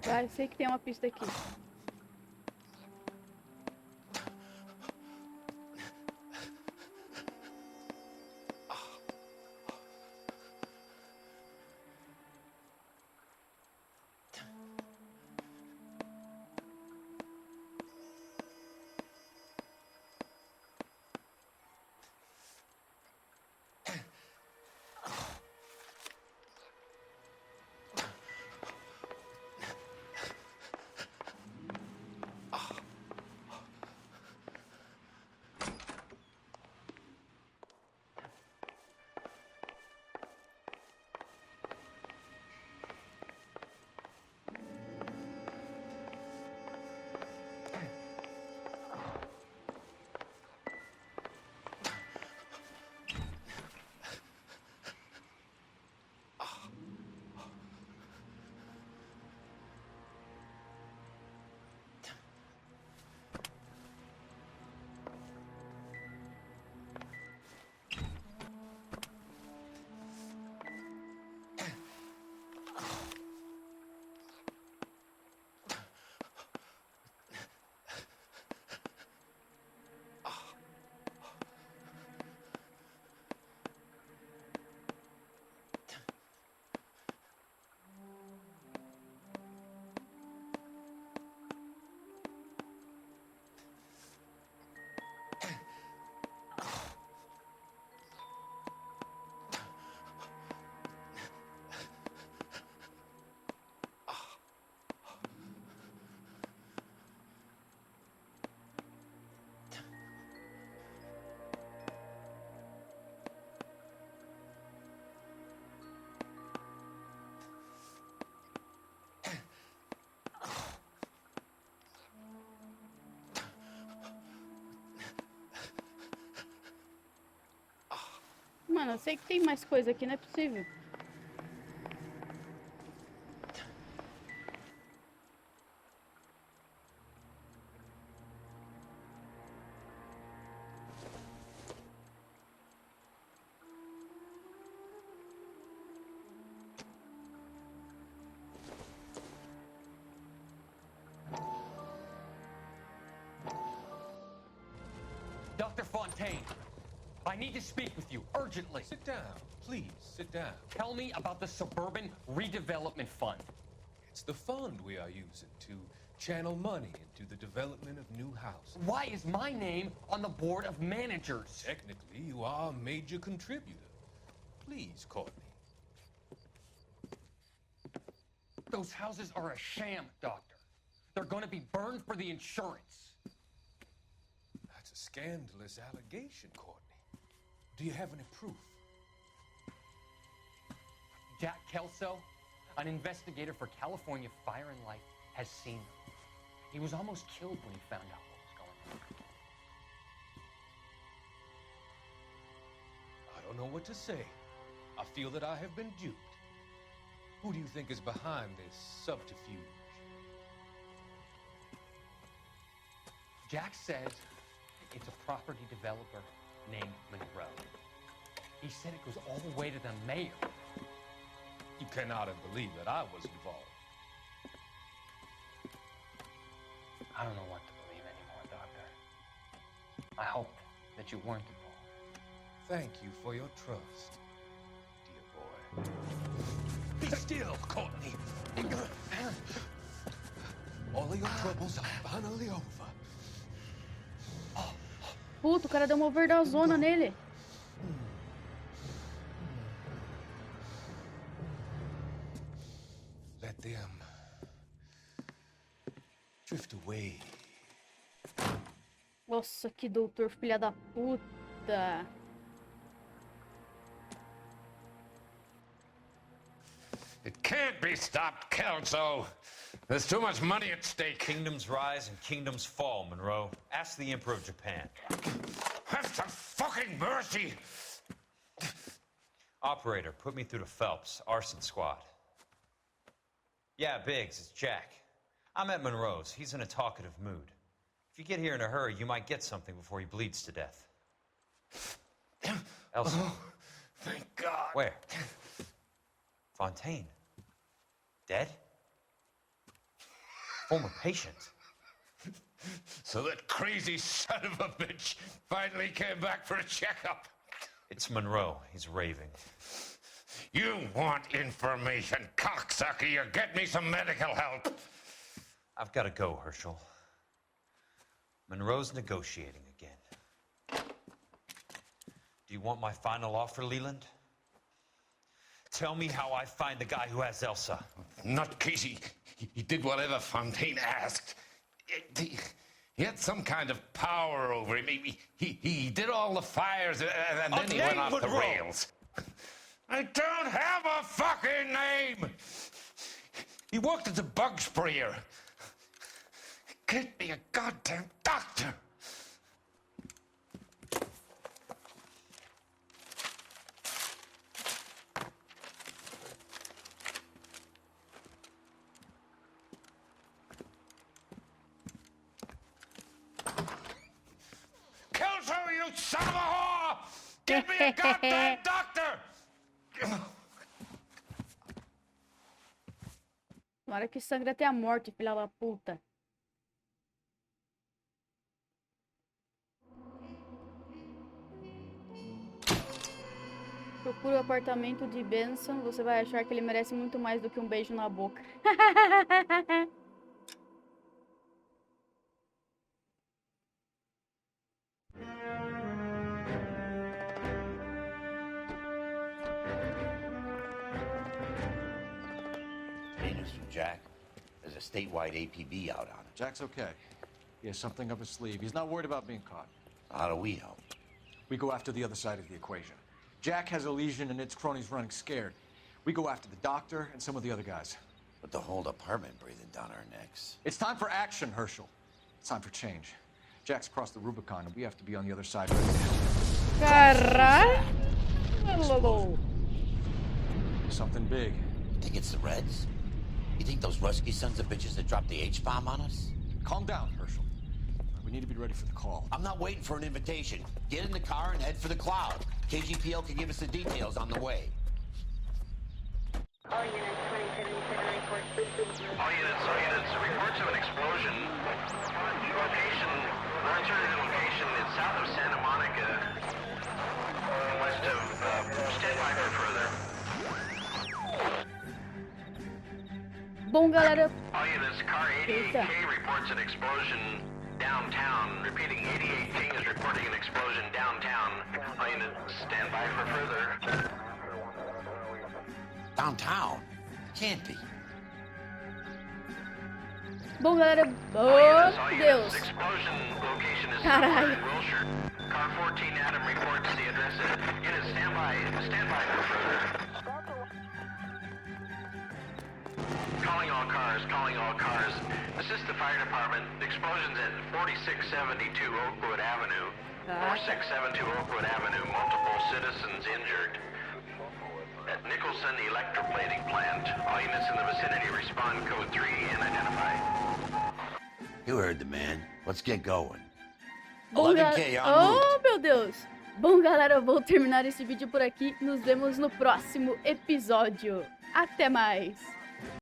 Vai, sei que tem uma pista aqui. Mano, eu sei que tem mais coisa aqui, não é possível. Dr. Fontaine, I need to speak with you urgently. Sit down. Please, sit down. Tell me about the Suburban Redevelopment Fund. It's the fund we are using to channel money into the development of new houses. Why is my name on the board of managers? Technically, you are a major contributor. Please, Courtney. Those houses are a sham, Doctor. They're going to be burned for the insurance. That's a scandalous allegation, Courtney. Do you have any proof? Jack Kelso, an investigator for California Fire and Life, has seen them. He was almost killed when he found out what was going on. I don't know what to say. I feel that I have been duped. Who do you think is behind this subterfuge? Jack says it's a property developer named Monroe. He said it goes all the way to the mayor. You cannot have believed that I was involved. I don't know what to believe anymore, Doctor. I hoped that you weren't involved. Thank you for your trust, dear boy. Be still, Courtney. All of your troubles are finally over. Puta, o cara deu uma overdosona nele. Let them drift away. Nossa, que doutor filha da puta. It can't be stopped, Kelso. There's too much money at stake. Kingdoms rise and kingdoms fall, Monroe. Ask the Emperor of Japan. Have some fucking mercy! Operator, put me through to Phelps, arson squad. Yeah, Biggs, it's Jack. I'm at Monroe's. He's in a talkative mood. If you get here in a hurry, you might get something before he bleeds to death. Elsa. Oh, thank God. Where? Fontaine. Dead? Former patient. So that crazy son of a bitch finally came back for a checkup. It's Monroe. He's raving. You want information, cocksucker. You get me some medical help. I've got to go, Herschel. Monroe's negotiating again. Do you want my final offer, Leland? Tell me how I find the guy who has Elsa. Nutcase, he did whatever Fontaine asked. He had some kind of power over him. He did all the fires, and then he went off the rails. I don't have a fucking name! He worked as a bug sprayer. Get me a goddamn doctor! Kelso, you son of a whore! Get me a goddamn doctor! Tomara que sangra até a morte, filha da puta. Procura o apartamento de Benson. Você vai achar que ele merece muito mais do que um beijo na boca. Jack, there's a statewide APB out on him. Jack's okay. He has something up his sleeve. He's not worried about being caught. How do we help? We go after the other side of the equation. Jack has a legion and its cronies running scared. We go after the doctor and some of the other guys. But the whole department breathing down our necks. It's time for action, Herschel. It's time for change. Jack's crossed the Rubicon and we have to be on the other side. Caralho! Something big. You think it's the Reds? You think those Rusky sons of bitches that dropped the H-bomb on us? Calm down, Herschel. We need to be ready for the call. I'm not waiting for an invitation. Get in the car and head for the cloud. KGPL can give us the details on the way. All units, reports of an explosion. Location, alternative location is south of Santa Monica, west of, stand by for further. Bom, galera. All units, car 88K reports an explosion downtown. Repeating, 88 King is reporting an explosion downtown. All units, stand by for further. Downtown? Can't be. Bom, galera. Oh, Deus. Caralho. Car 14 Adam reports the address. Unit, stand by for further. Calling all cars. Assist the fire department. Explosions at 4672 Oakwood Avenue. 4672 Oakwood Avenue. Multiple citizens injured. At Nicholson Electroplating Plant. All units in the vicinity respond code 3 and identify. You heard the man. Let's get going. Bom, 11K en route. Oh, meu Deus. Bom, galera, eu vou terminar esse vídeo por aqui. Nos vemos no próximo episódio. Até mais.